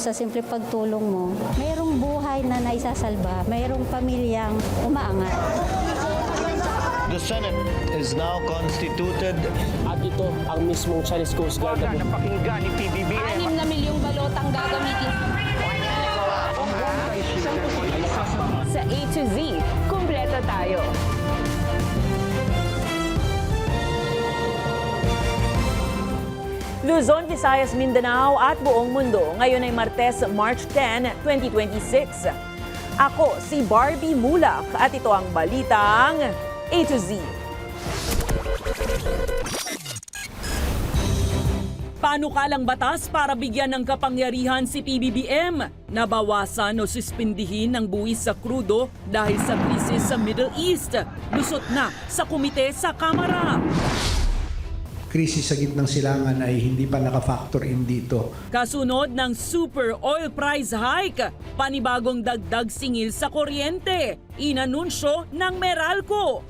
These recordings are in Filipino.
Sa simple pagtulong mo, mayroong buhay na naisasalba, mayroong pamilyang umaangat. The Senate is now constituted. At ito ang mismong Chinese Coast Guard. Napakinggan ni PBBM. 6 na milyong balotang gagamitin sa A to Z. Kumpleto tayo. Luzon, Visayas, Mindanao at buong mundo. Ngayon ay Martes, March 10, 2026. Ako si Barbie Mulak at ito ang balitang A to Z. Panukalang batas para bigyan ng kapangyarihan si PBBM. Nabawasan o suspindihin ng buwis sa krudo dahil sa krisis sa Middle East. Lusot na sa komite sa Kamara. Krisis sa gitnang silangan ay hindi pa naka-factor in dito. Kasunod ng super oil price hike, panibagong dagdag singil sa kuryente, inanunsyo ng Meralco.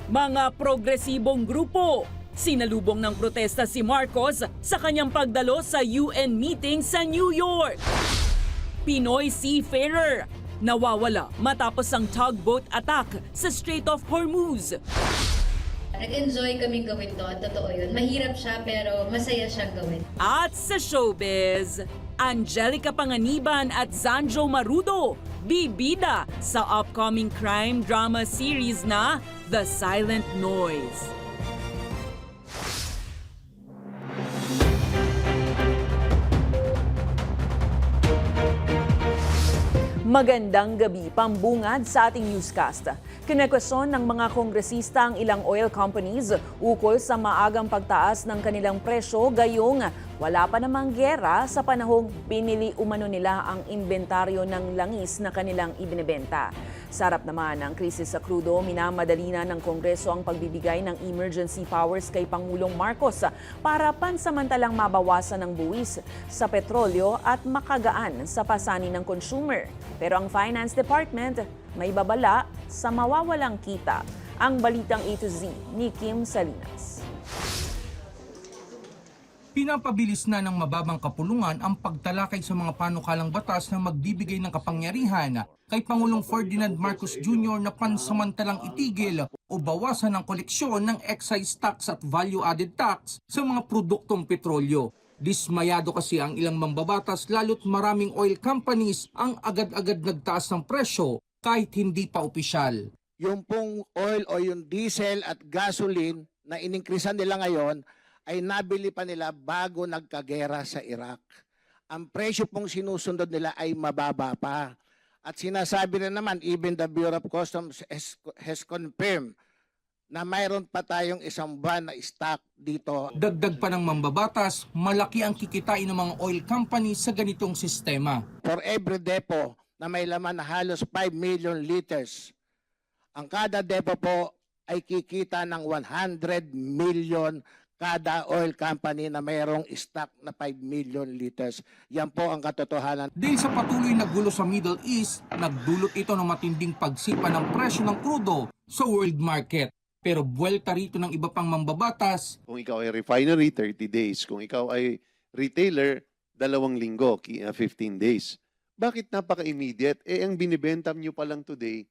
Mga progresibong grupo, sinalubong ng protesta si Marcos sa kanyang pagdalo sa UN meeting sa New York. Pinoy seafarer, nawawala matapos ang tugboat attack sa Strait of Hormuz. Nag-enjoy kaming gawin to at totoo yun. Mahirap siya pero masaya siyang gawin. At sa showbiz, Angelica Panganiban at Zanjo Marudo, bibida sa upcoming crime drama series na The Silent Noise. Magandang gabi, pambungad sa ating newscast. Kinekwestiyon ng mga kongresista ang ilang oil companies ukol sa maagang pagtaas ng kanilang presyo gayong wala pa namang giyera sa panahong binili umano nila ang inventaryo ng langis na kanilang ibinebenta. Sa harap naman ng krisis sa krudo, minamadali na ng Kongreso ang pagbibigay ng emergency powers kay Pangulong Marcos para pansamantalang mabawasan ng buwis sa petrolyo at makagaan sa pasanin ng consumer. Pero ang Finance Department may babala sa mawawalang kita. Ang balitang A to Z ni Kim Salinas. Pinapabilis na ng mababang kapulungan ang pagtalakay sa mga panukalang batas na magbibigay ng kapangyarihan kay Pangulong Ferdinand Marcos Jr. na pansamantalang itigil o bawasan ang koleksyon ng excise tax at value-added tax sa mga produktong petrolyo. Dismayado kasi ang ilang mambabatas lalo't maraming oil companies ang agad-agad nagtaas ng presyo kahit hindi pa opisyal. Yung pong oil o yung diesel at gasoline na iningkrisan nila ngayon ay nabili pa nila bago nagkagera sa Iraq. Ang presyo pong sinusunod nila ay mababa pa. At sinasabi na naman, even the Bureau of Customs has confirmed na mayroon pa tayong isang buwan na stock dito. Dagdag pa ng mambabatas, malaki ang kikitain ng mga oil companies sa ganitong sistema. For every depo na may laman na halos 5 million liters, ang kada depo po ay kikita ng 100 million kada oil company na mayroong stock na 5 million liters. Yan po ang katotohanan. Dahil sa patuloy na gulo sa Middle East, nagdulot ito ng matinding pagsipa ng presyo ng krudo sa world market. Pero buwelta rito ng iba pang mambabatas. Kung ikaw ay refinery, 30 days. Kung ikaw ay retailer, 2 linggo, 15 days. Bakit napaka-immediate? Ang binibenta nyo pa lang today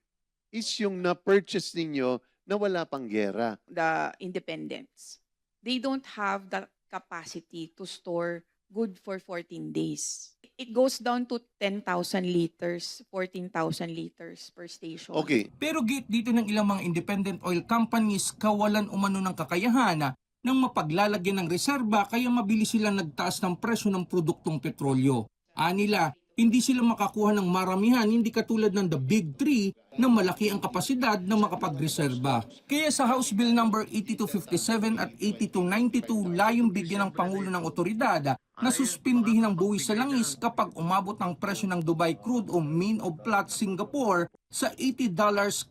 is yung na-purchase ninyo na wala pang gera. The independents, they don't have the capacity to store good for 14 days. It goes down to 10,000 liters, 14,000 liters per station. Okay. Pero git dito ng ilang mga independent oil companies kawalan umano ng kakayahan ng mapaglalagyan ng reserba kaya mabilis silang nagtaas ng presyo ng produktong petrolyo. Anila, hindi sila makakuha ng maramihan, hindi katulad ng the big three na malaki ang kapasidad na makapagreserba. Kaya sa House Bill number 8257 at 8292 layong bigyan ng Pangulo ng otoridad na suspindihin ang buwis sa langis kapag umabot ang presyo ng Dubai crude o Main of Platts Singapore sa $80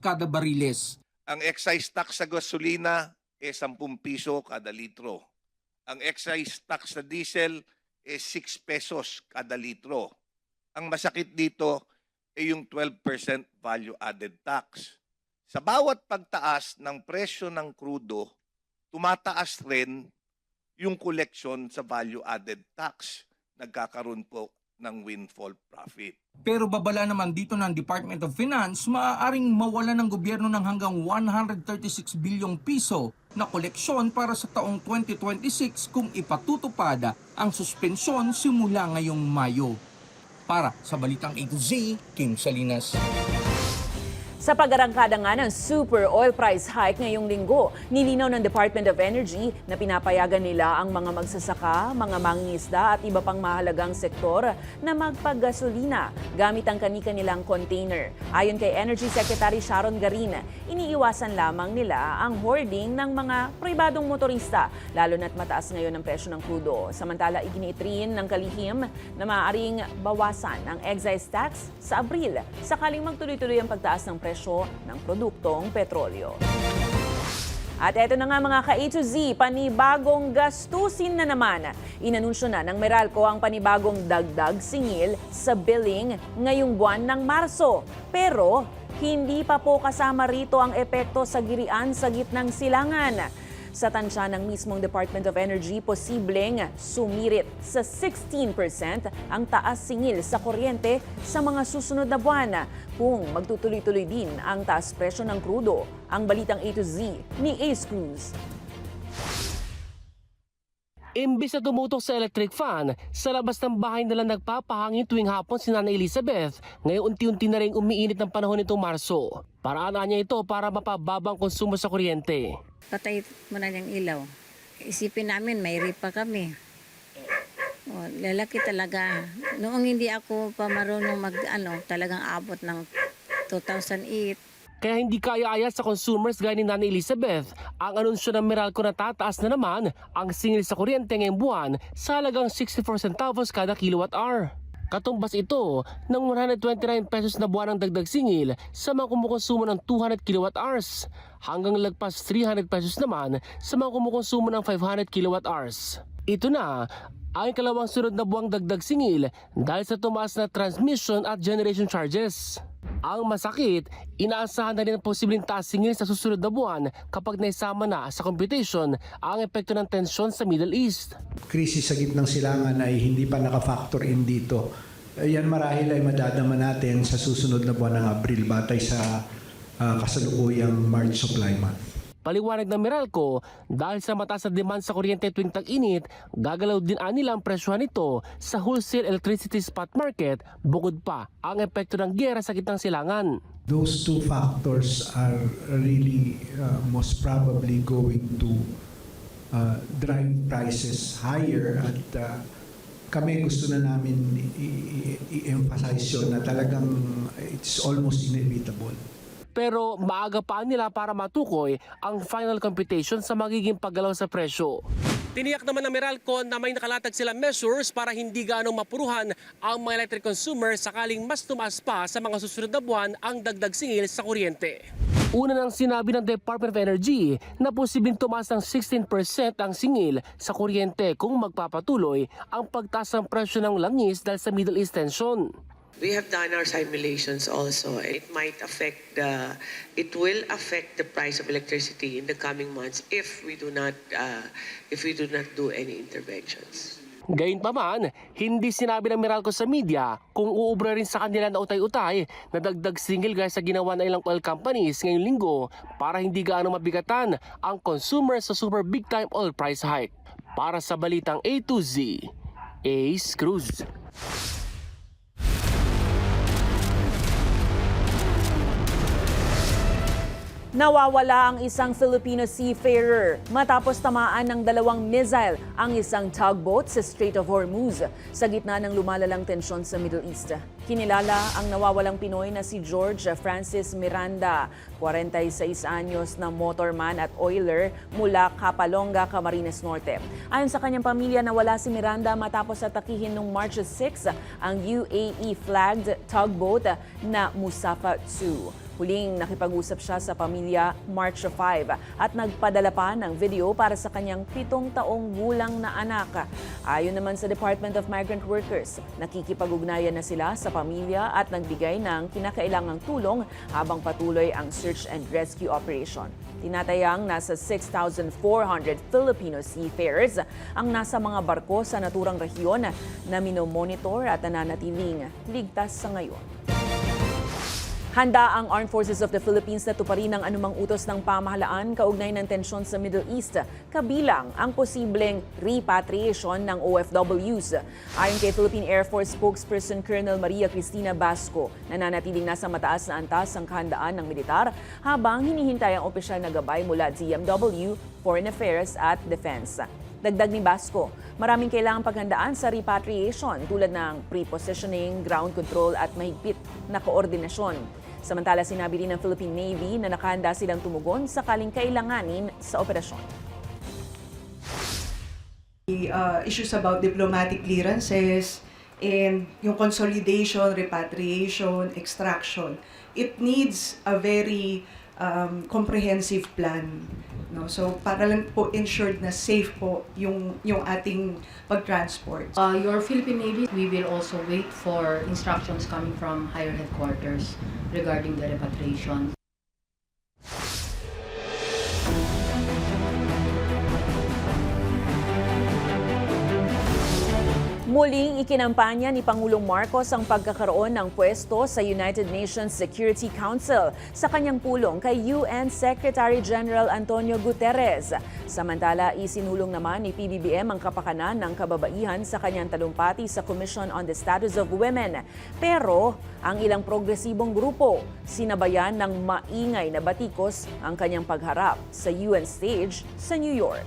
kada bariles. Ang excise tax sa gasolina ay 10 piso kada litro. Ang excise tax sa diesel ay 6 pesos kada litro. Ang masakit dito ay yung 12% value-added tax. Sa bawat pagtaas ng presyo ng krudo, tumataas rin yung collection sa value-added tax. Nagkakaroon po ng windfall profit. Pero babala naman dito ng Department of Finance, maaaring mawala ng gobyerno ng hanggang 136 bilyong piso na koleksyon para sa taong 2026 kung ipatutupad ang suspensyon simula ngayong Mayo. Para sa Balitang A to Z, Kim Salinas. Sa pag-arangkada nga ng super oil price hike ngayong linggo, nilinaw ng Department of Energy na pinapayagan nila ang mga magsasaka, mga mangingisda at iba pang mahalagang sektor na magpagasolina gamit ang kani-kanilang container. Ayon kay Energy Secretary Sharon Garin, iniiwasan lamang nila ang hoarding ng mga pribadong motorista, lalo na't mataas ngayon ang presyo ng krudo. Samantala, iginiit rin ng kalihim na maaaring bawasan ang excise tax sa Abril sakaling magtuloy-tuloy ang pagtaas ng presyo ng produktong petrolyo. At eto na nga mga ka-A to Z, panibagong gastusin na naman. Inanunsyo na ng Meralco ang panibagong dagdag singil sa billing ngayong buwan ng Marso. Pero hindi pa po kasama rito ang epekto sa girian sa gitnang silangan. Sa tansya ng mismong Department of Energy, posibleng sumirit sa 16% ang taas singil sa kuryente sa mga susunod na buwan kung magtutuloy-tuloy din ang taas presyo ng krudo. Ang Balitang A to Z ni Ace Cruz. Imbis na tumutok sa electric fan, sa labas ng bahay nila nagpapahangin tuwing hapon si Nanay Elizabeth. Ngayon unti-unti na rin umiinit ng panahon nitong Marso. Paraan niya ito para mapababang konsumo sa kuryente. Patay mo na yung ilaw. Isipin namin, may ripa kami. O, lalaki talaga. Noong hindi ako pa marunong talagang abot ng 2008. Kaya hindi kaya-aya sa consumers gaya ni Nanay Elizabeth ang anunsyo ng Meralco na tataas na naman ang singil sa kuryente ngayong buwan sa halagang 64 centavos kada kilowatt-hour. Katumbas ito ng 129 pesos na buwan ng dagdag singil sa mga kumukonsumo ng 200 kilowatt-hours hanggang lagpas 300 pesos naman sa mga kumukonsumo ng 500 kilowatt-hours. Ito na ang ikalawang sunod na buwang dagdag singil dahil sa tumaas na transmission at generation charges. Ang masakit, inaasahan na rin ang posibleng taas singil sa susunod na buwan kapag naisama na sa computation ang epekto ng tensyon sa Middle East. Krisis sa gitnang silangan ay hindi pa naka-factor in dito. Yan marahil ay madadama natin sa susunod na buwan ng Abril batay sa kasalukuyang March supply month. Paliwanag ng Meralco, dahil sa mataas na demand sa kuryente tuwing tag-init, gagalaw din nila ang presyohan nito sa wholesale electricity spot market, bukod pa ang epekto ng giyera sa gitnang silangan. Those two factors are really most probably going to drive prices higher at kami gusto na namin i-emphasize yun na talagang it's almost inevitable. Pero maaga pa nila para matukoy ang final computation sa magiging paggalaw sa presyo. Tiniyak naman ng Meralco na may nakalatag silang measures para hindi gaanong mapuruhan ang mga electric consumers sakaling mas tumaas pa sa mga susunod na buwan ang dagdag singil sa kuryente. Una nang sinabi ng Department of Energy na posibleng tumaas ng 16% ang singil sa kuryente kung magpapatuloy ang pagtaas ng presyo ng langis dahil sa Middle East tension. We have done our simulations also. It will affect the price of electricity in the coming months if we do not do any interventions. Gayunpaman, hindi sinabi ng Meralco sa media kung uubra rin sa kanila na utay-utay na dagdag singil gaya sa ginawa ng ilang oil companies ngayong linggo para hindi gaano mabigatan ang consumer sa super big time oil price hike. Para sa Balitang A to Z, Ace Cruz. Nawawala ang isang Filipino seafarer matapos tamaan ng 2 missile ang isang tugboat sa Strait of Hormuz sa gitna ng lumalalang tensyon sa Middle East. Kinilala ang nawawalang Pinoy na si George Francis Miranda, 46 anyos na motorman at oiler mula Capalonga, Camarines Norte. Ayon sa kanyang pamilya, nawala si Miranda matapos atakihin noong March 6 ang UAE-flagged tugboat na Musafa 2. Huling nakipag-usap siya sa pamilya March 5 at nagpadala pa ng video para sa kanyang 7 taong gulang na anak. Ayon naman sa Department of Migrant Workers, nakikipag-ugnayan na sila sa pamilya at nagbigay ng kinakailangang tulong habang patuloy ang search and rescue operation. Tinatayang nasa 6,400 Filipino seafarers ang nasa mga barko sa naturang rehiyon na minomonitor at nananatiling ligtas sa ngayon. Handa ang Armed Forces of the Philippines na tuparin ang anumang utos ng pamahalaan kaugnay ng tensyon sa Middle East, kabilang ang posibleng repatriation ng OFWs. Ayon kay Philippine Air Force spokesperson Colonel Maria Cristina Basco, nananatiling nasa mataas na antas ang kahandaan ng militar habang hinihintay ang opisyal na gabay mula DMW, Foreign Affairs at Defense. Dagdag ni Basco, maraming kailangang paghandaan sa repatriation tulad ng pre-positioning, ground control at mahigpit na koordinasyon. Samantala, sinabi rin ng Philippine Navy na nakahanda silang tumugon sakaling kailanganin sa operasyon. Issues about diplomatic clearances and yung consolidation, repatriation, extraction. It needs a very comprehensive plan. No? So para lang po ensured na safe po yung ating pag-transport. Your Philippine Navy, we will also wait for instructions coming from higher headquarters regarding the repatriation. Muling ikinampanya ni Pangulong Marcos ang pagkakaroon ng pwesto sa United Nations Security Council sa kanyang pulong kay UN Secretary General Antonio Guterres. Samantala, isinulong naman ni PBBM ang kapakanan ng kababaihan sa kanyang talumpati sa Commission on the Status of Women. Pero ang ilang progresibong grupo sinabayan ng maingay na batikos ang kanyang pagharap sa UN stage sa New York.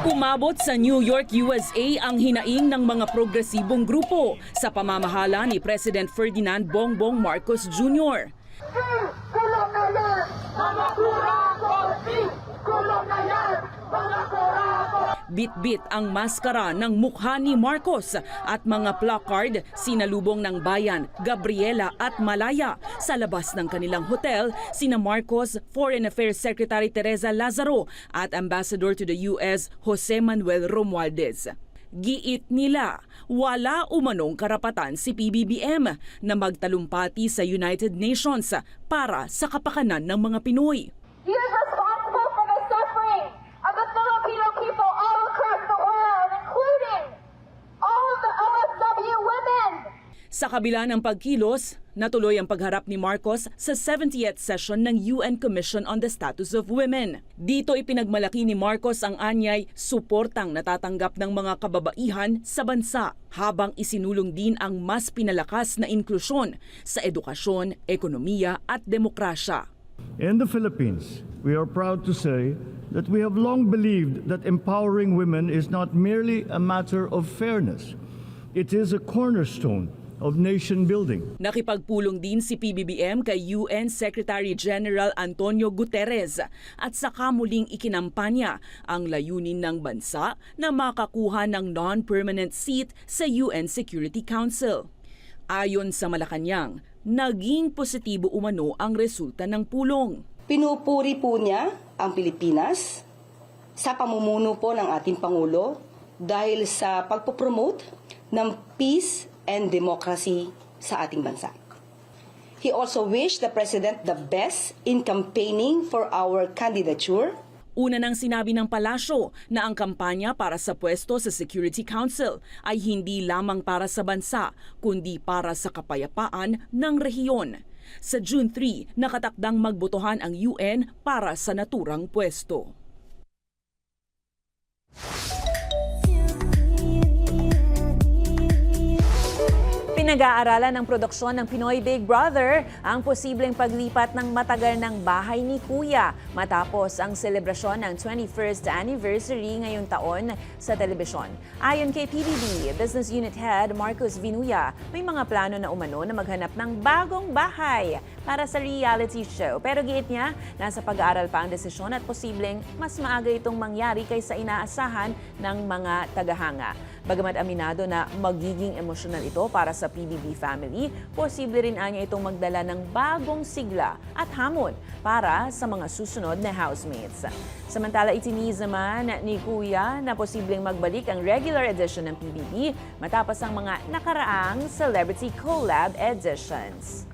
Umabot sa New York, USA ang hinaing ng mga progresibong grupo sa pamamahala ni President Ferdinand Bongbong Marcos Jr. Bit-bit ang maskara ng mukha ni Marcos at mga placard sinalubong ng bayan, Gabriela at Malaya. Sa labas ng kanilang hotel, sina Marcos, Foreign Affairs Secretary Teresa Lazaro at Ambassador to the US, Jose Manuel Romualdez. Giit nila, wala umanong karapatan si PBBM na magtalumpati sa United Nations para sa kapakanan ng mga Pinoy. He is responsible for the suffering of the Filipino people all across the world, including all of the OFW women. Sa kabila ng pagkilos, natuloy ang pagharap ni Marcos sa 70th session ng UN Commission on the Status of Women. Dito ipinagmalaki ni Marcos ang anyay suportang natatanggap ng mga kababaihan sa bansa, habang isinulong din ang mas pinalakas na inklusyon sa edukasyon, ekonomiya at demokrasya. In the Philippines, we are proud to say that we have long believed that empowering women is not merely a matter of fairness. It is a cornerstone of nation building. Nakipagpulong din si PBBM kay UN Secretary General Antonio Guterres at saka muling ikinampanya ang layunin ng bansa na makakuha ng non-permanent seat sa UN Security Council. Ayon sa Malacanang, naging positibo umano ang resulta ng pulong. Pinupuri po niya ang Pilipinas sa pamumuno po ng ating Pangulo dahil sa pagpopromote ng peace and democracy sa ating bansa. He also wished the President the best in campaigning for our candidature. Una nang sinabi ng palasyo na ang kampanya para sa pwesto sa Security Council ay hindi lamang para sa bansa, kundi para sa kapayapaan ng rehiyon. Sa June 3, nakatakdang magbotohan ang UN para sa naturang pwesto. Pinag-aaralan ng produksyon ng Pinoy Big Brother ang posibleng paglipat ng matagal ng bahay ni Kuya matapos ang selebrasyon ng 21st anniversary ngayong taon sa telebisyon. Ayon kay PBB Business Unit Head Marcos Vinuya, may mga plano na umano na maghanap ng bagong bahay para sa reality show. Pero giit niya, nasa pag-aaral pa ang desisyon at posibleng mas maaga itong mangyari kaysa inaasahan ng mga tagahanga. Bagamat aminado na magiging emosyonal ito para sa PBB family, posible rin anya itong magdala ng bagong sigla at hamon para sa mga susunod na housemates. Samantala, itiniz naman ni Kuya na posibleng magbalik ang regular edition ng PBB matapos ang mga nakaraang celebrity collab editions.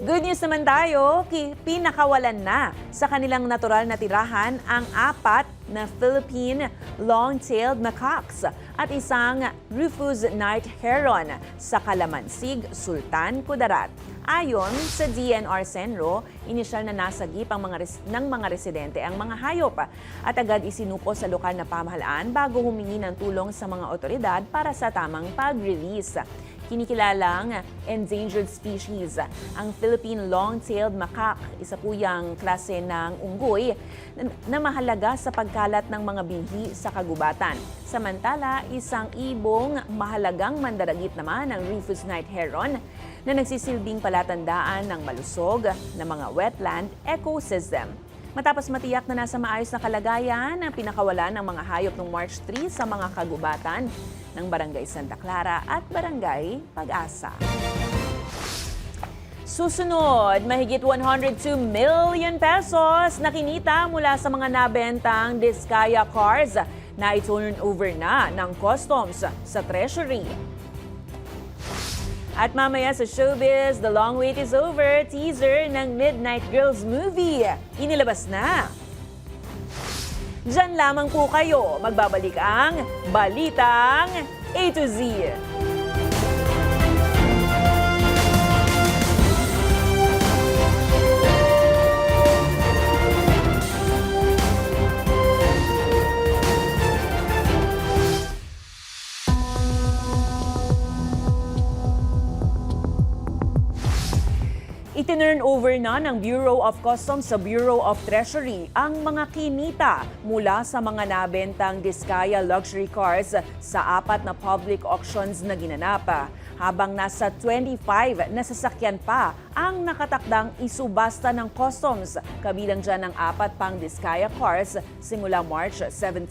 Good news naman tayo, pinakawalan na sa kanilang natural na tirahan ang 4 na Philippine long-tailed macaques at isang Rufous Night Heron sa Kalamansig, Sultan, Kudarat. Ayon sa DNR Senro, inisyal na nasagip ang ng mga residente ang mga hayop at agad isinupo sa lokal na pamahalaan bago humingi ng tulong sa mga otoridad para sa tamang pag-release. Kinikilalang endangered species ang Philippine long-tailed macaque, isa po yung klase ng unggoy na mahalaga sa pagkalat ng mga binhi sa kagubatan. Samantala, isang ibong mahalagang mandaragit naman ang Rufous Night Heron na nagsisilbing palatandaan ng malusog na mga wetland ecosystem. Matapos matiyak na nasa maayos na kalagayan ang pinakawalan ng mga hayop noong March 3 sa mga kagubatan ng Barangay Santa Clara at Barangay Pag-asa. Susunod, mahigit 102 million pesos na kinita mula sa mga nabentang Diskaya cars na i-turn over na ng customs sa Treasury. At mamaya sa showbiz, The Long Wait is Over, teaser ng Midnight Girls movie. Inilabas na. Diyan lamang po kayo, magbabalik ang Balitang A to Z. Itinurn over na ng Bureau of Customs sa Bureau of Treasury ang mga kinita mula sa mga nabentang Diskaya luxury cars sa 4 na public auctions na ginanap. Habang nasa 25 na sasakyan pa ang nakatakdang isubasta ng customs, kabilang dyan ang 4 pang Diskaya cars simula March 17.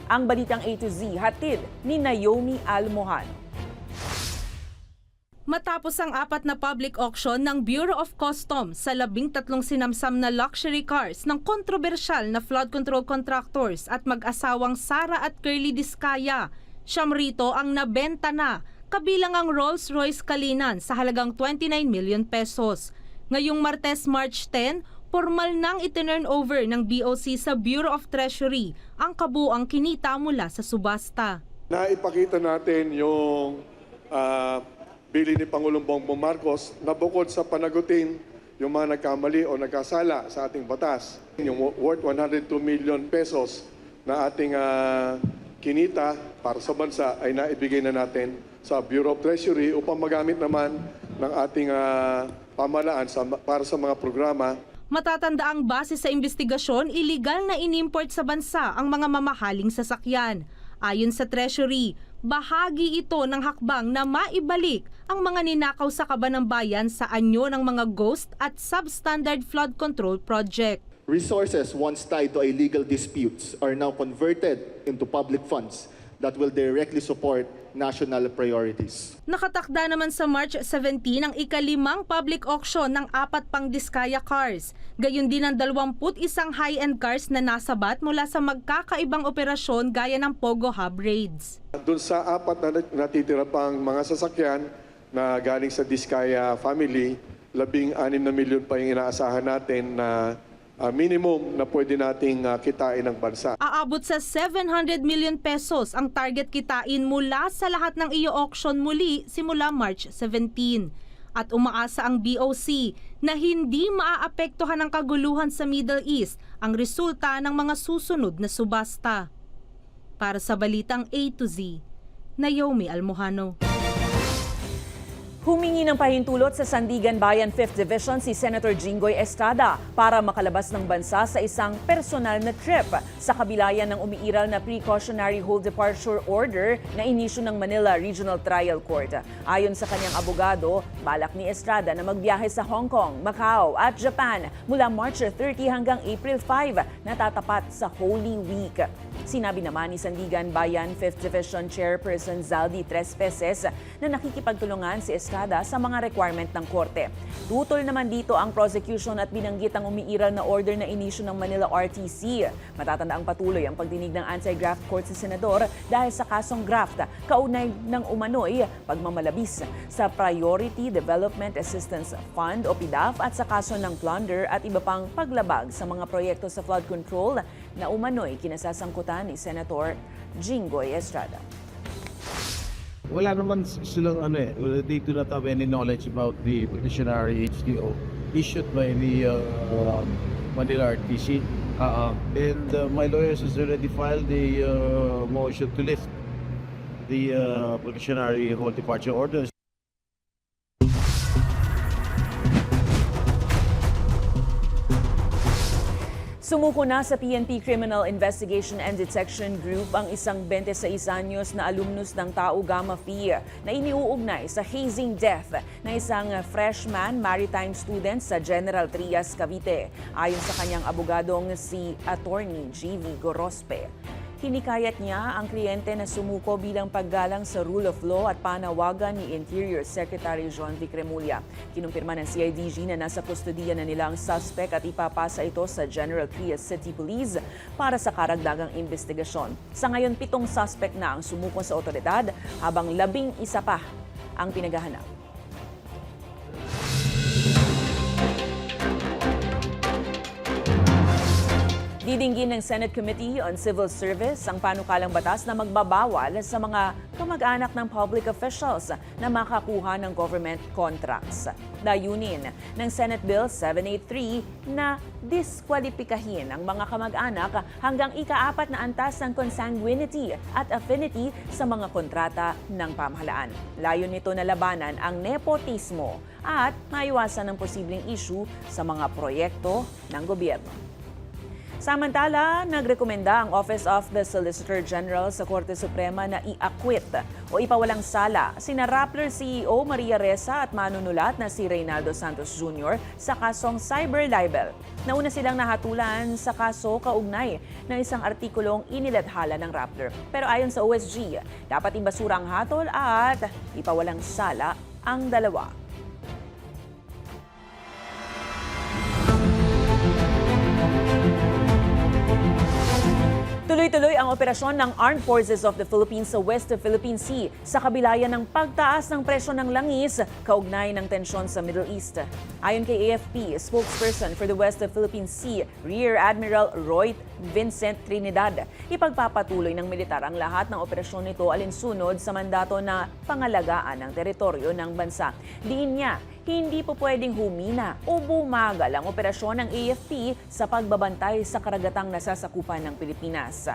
Ang Balitang A to Z hatid ni Naomi Almohan. Matapos ang 4 na public auction ng Bureau of Customs sa 13 sinamsam na luxury cars ng kontrobersyal na flood control contractors at mag-asawang Sara at Curly Diskaya, siyam rito ang nabenta na, kabilang ang Rolls-Royce Cullinan sa halagang 29 million pesos. Ngayong Martes, March 10, formal nang itinurn over ng BOC sa Bureau of Treasury ang kabuang kinita mula sa subasta. Naipakita natin yung bili ni Pangulong Bongbong Marcos na bukod sa panagutin yung mga nagkamali o nagkasala sa ating batas, yung worth 102 million pesos na ating kinita para sa bansa ay naibigay na natin sa Bureau of Treasury upang magamit naman ng ating pamahalaan para sa mga programa. Matatandaang base sa investigasyon, iligal na inimport sa bansa ang mga mamahaling sasakyan. Ayon sa Treasury, bahagi ito ng hakbang na maibalik ang mga ninakaw sa kaban ng bayan sa anyo ng mga ghost at substandard flood control project. Resources once tied to illegal disputes are now converted into public funds that will directly support national priorities. Nakatakda naman sa March 17 ang ika-5 public auction ng 4 pang Diskaya cars. Gayon din ang 21 high-end cars na nasabat mula sa magkakaibang operasyon gaya ng Pogo Hub raids. Doon sa 4 na natitira pang mga sasakyan na galing sa Diskaya family, 16 na milyon pa yung inaasahan natin na minimum na pwede nating kitain ng bansa. Aabot sa 700 million pesos ang target kitain mula sa lahat ng i-auction muli simula March 17. At umaasa ang BOC na hindi maaapektuhan ng kaguluhan sa Middle East ang resulta ng mga susunod na subasta. Para sa Balitang A to Z, Naomi Almohano. Humingi ng pahintulot sa Sandigan Bayan 5th Division si Senator Jinggoy Estrada para makalabas ng bansa sa isang personal na trip sa kabilayan ng umiiral na precautionary hold departure order na inisyu ng Manila Regional Trial Court. Ayon sa kanyang abogado, balak ni Estrada na magbiyahe sa Hong Kong, Macau at Japan mula March 30 hanggang April 5 na tatapat sa Holy Week. Sinabi naman ni Sandigan Bayan 5th Division Chairperson Zaldi Trespeses na nakikipagtulungan si Estrada sa mga requirement ng korte. Tutol naman dito ang prosecution at binanggit ang umiiral na order na inisyu ng Manila RTC. Matatandaang patuloy ang pagdinig ng anti-graft court sa senador dahil sa kasong graft kaugnay ng umano'y pagmamalabis sa Priority Development Assistance Fund o PDAF at sa kaso ng plunder at iba pang paglabag sa mga proyekto sa flood control na umano'y kinasasangkutan ni Senator Jinggoy Estrada. Wala naman silang they do not have any knowledge about the petitionary HTO issued by the Manila RTC. And my lawyers has already filed the motion to lift the petitionary hold departure orders. Sumuko na sa PNP Criminal Investigation and Detection Group ang isang 26 anyos na alumnus ng Tau Gamma Phi na iniuugnay sa hazing death ng isang freshman maritime student sa General Trias, Cavite. Ayon sa kanyang abogadong si Attorney G.V. Gorospe. Hinikayat niya ang kliyente na sumuko bilang paggalang sa rule of law at panawagan ni Interior Secretary John Vic Remulla. Kinumpirma ng CIDG na nasa kustodiya na nila ang suspect at ipapasa ito sa General Trias City Police para sa karagdagang investigasyon. Sa ngayon, 7 suspect na ang sumuko sa otoridad habang 11 pa ang pinaghahanap. Didinggin ng Senate Committee on Civil Service ang panukalang batas na magbabawal sa mga kamag-anak ng public officials na makakuha ng government contracts. Layunin ng Senate Bill 783 na diskwalipikahin ang mga kamag-anak hanggang ika-4 na antas ng consanguinity at affinity sa mga kontrata ng pamahalaan. Layon nito na labanan ang nepotismo at maiwasan ng posibleng issue sa mga proyekto ng gobyerno. Samantala, nagrekomenda ang Office of the Solicitor General sa Korte Suprema na i-acquit o ipawalang sala sina Rappler CEO Maria Ressa at manunulat na si Reynaldo Santos Jr. sa kasong cyber libel. Nauna silang nahatulan sa kaso kaugnay ng isang artikulong inilathala ng Rappler. Pero ayon sa OSG, dapat ibasura ang hatol at ipawalang sala ang dalawa. Tuloy-tuloy ang operasyon ng Armed Forces of the Philippines sa West Philippine Sea sa kabilayan ng pagtaas ng presyo ng langis kaugnay ng tensyon sa Middle East. Ayon kay AFP, spokesperson for the West Philippine Sea, Rear Admiral Roy Vincent Trinidad, ipagpapatuloy ng militar ang lahat ng operasyon nito alinsunod sa mandato na pangalagaan ng teritoryo ng bansa. Diin niya, hindi po pwedeng humina o bumagal ang operasyon ng AFP sa pagbabantay sa karagatang nasasakupan ng Pilipinas.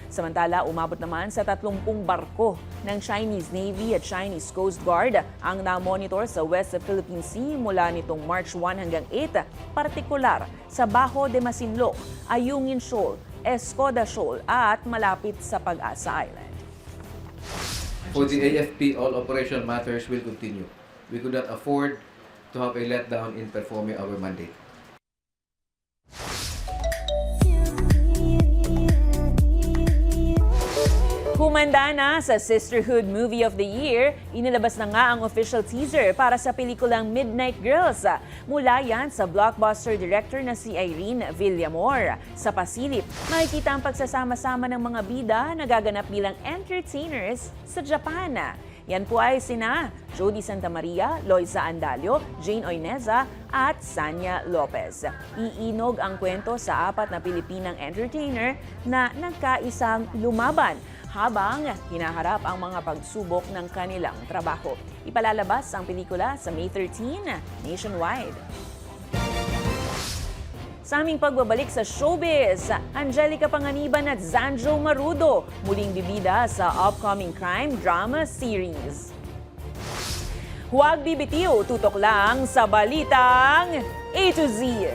Samantala, umabot naman sa 30 barko ng Chinese Navy at Chinese Coast Guard ang na-monitor sa West Philippine Sea mula nitong March 1 hanggang 8, partikular sa Bajo de Masinloc, Ayungin Shoal, Escoda Shoal at malapit sa Pag-asa Island. For the AFP, all operational matters will continue. We could not afford to have a letdown in performing our mandate. Humanda na sa Sisterhood Movie of the Year, inilabas na nga ang official teaser para sa pelikulang Midnight Girls. Mula yan sa blockbuster director na si Irene Villamor. Sa pasilip, makikita ang pagsasama-sama ng mga bida na gaganap bilang entertainers sa Japan. Yan po ay sina Jody Santa Maria, Loiza Andalio, Jane Oineza at Sanya Lopez. Iinog ang kwento sa 4 na Pilipinang entertainer na nagkaisang lumaban habang hinaharap ang mga pagsubok ng kanilang trabaho. Ipalalabas ang pelikula sa May 13 nationwide. Sa aming pagbabalik sa showbiz, Angelica Panganiban at Zanjo Marudo muling bibida sa upcoming crime drama series. Huwag bibitiw, tutok lang sa balitang A to Z.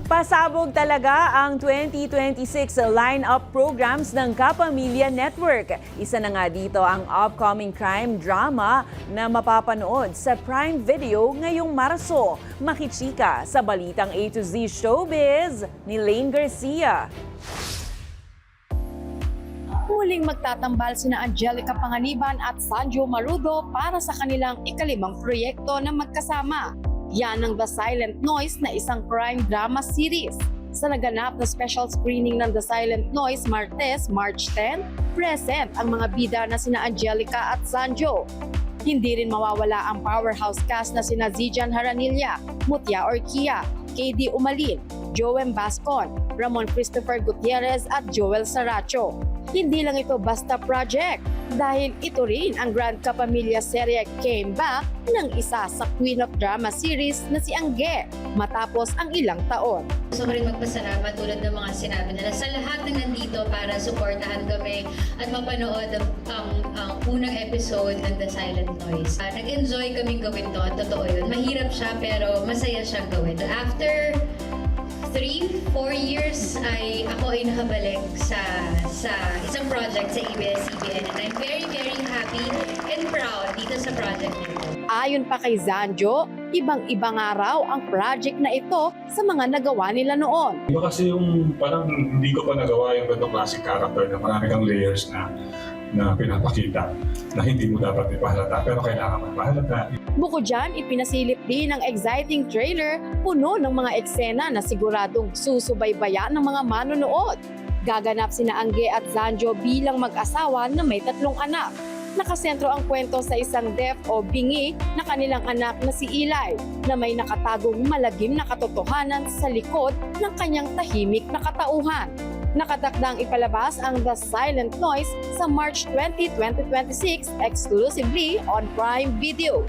Pasabog talaga ang 2026 line-up programs ng Kapamilya Network. Isa na nga dito ang upcoming crime drama na mapapanood sa Prime Video ngayong Marso. Makichika sa balitang A to Z Showbiz ni Lane Garcia. Muling magtatambal sina Angelica Panganiban at Zanjo Marudo para sa kanilang ikalimang proyekto na magkasama. Yan ang The Silent Noise na isang crime drama series. Sa naganap na special screening ng The Silent Noise Martes, March 10, present ang mga bida na sina Angelica at Zanjo. Hindi rin mawawala ang powerhouse cast na sina Zijan Haranilla, Mutya Orquia, KD Umalin, Joem Bascon, Ramon Christopher Gutierrez at Joel Saracho. Hindi lang ito basta project dahil ito rin ang Grand Kapamilya serye came back ng isa sa Queen of Drama series na si Angge matapos ang ilang taon. Gusto ko rin magpasalamat tulad ng mga sinabi nila sa lahat ng nandito para suportahan kami at mapanood ang unang episode ng The Silent Noise. Nag-enjoy kaming gawin to at totoo yun. Mahirap siya pero masaya siyang gawin. After 3-4 years ay ako ay nakabalik sa isang project sa ABS-CBN and I'm very, very happy and proud dito sa project nito. Ayon pa kay Zanjo, ibang-iba nga raw ang project na ito sa mga nagawa nila noon. Iba kasi yung parang hindi ko pa nagawa yung ganitong classic character na marami kang layers na pinapakita na hindi mo dapat ipahalata pero kailangan magpahalata. Bukod dyan, ipinasilip din ang exciting trailer puno ng mga eksena na siguradong susubaybayan ng mga manonood. Gaganap sina Angge at Zanjo bilang mag-asawa na may 3 anak. Nakasentro ang kwento sa isang deaf o bingi na kanilang anak na si Eli na may nakatagong malagim na katotohanan sa likod ng kanyang tahimik na katauhan. Nakatakdang ipalabas ang The Silent Noise sa March 20, 2026 exclusively on Prime Video.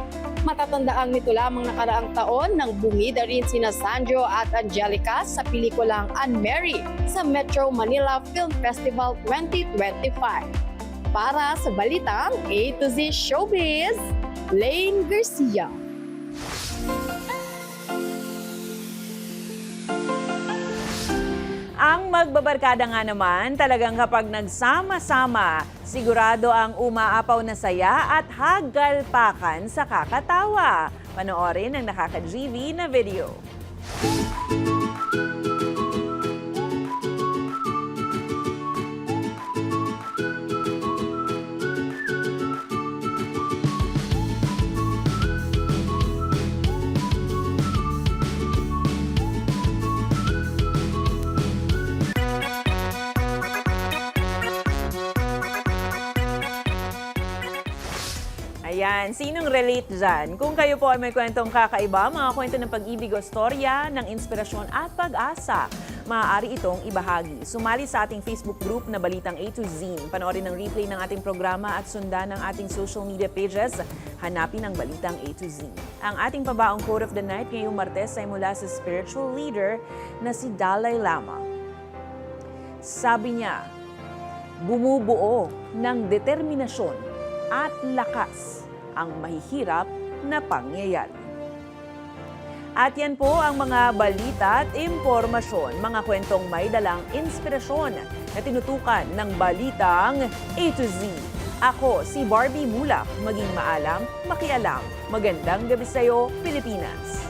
Matatandaang nito lamang nakaraang taon nang bumida rin sina Zanjo at Angelica sa pelikulang Unmarried sa Metro Manila Film Festival 2025. Para sa balitang A to Z Showbiz, Lane Garcia. Ang magbabarkada nga naman, talagang kapag nagsama-sama, sigurado ang umaapaw na saya at hagalpakan sa kakatawa. Panoorin ang nakaka-GV na video. Ayan, sinong relate dyan? Kung kayo po ay may kwentong kakaiba, mga kwento ng pag-ibig o storya, ng inspirasyon at pag-asa, maaari itong ibahagi. Sumali sa ating Facebook group na Balitang A to Z. Panoorin ang replay ng ating programa at sundan ang ating social media pages. Hanapin ang Balitang A to Z. Ang ating pabaong quote of the night ngayong Martes ay mula sa spiritual leader na si Dalai Lama. Sabi niya, bumubuo ng determinasyon at lakas ang mahihirap na pangyayari. At yan po ang mga balita at impormasyon, mga kwentong may dalang inspirasyon na tinutukan ng Balitang A to Z. Ako si Barbie Mulak, maging maalam, makialam. Magandang gabi sa'yo, Pilipinas.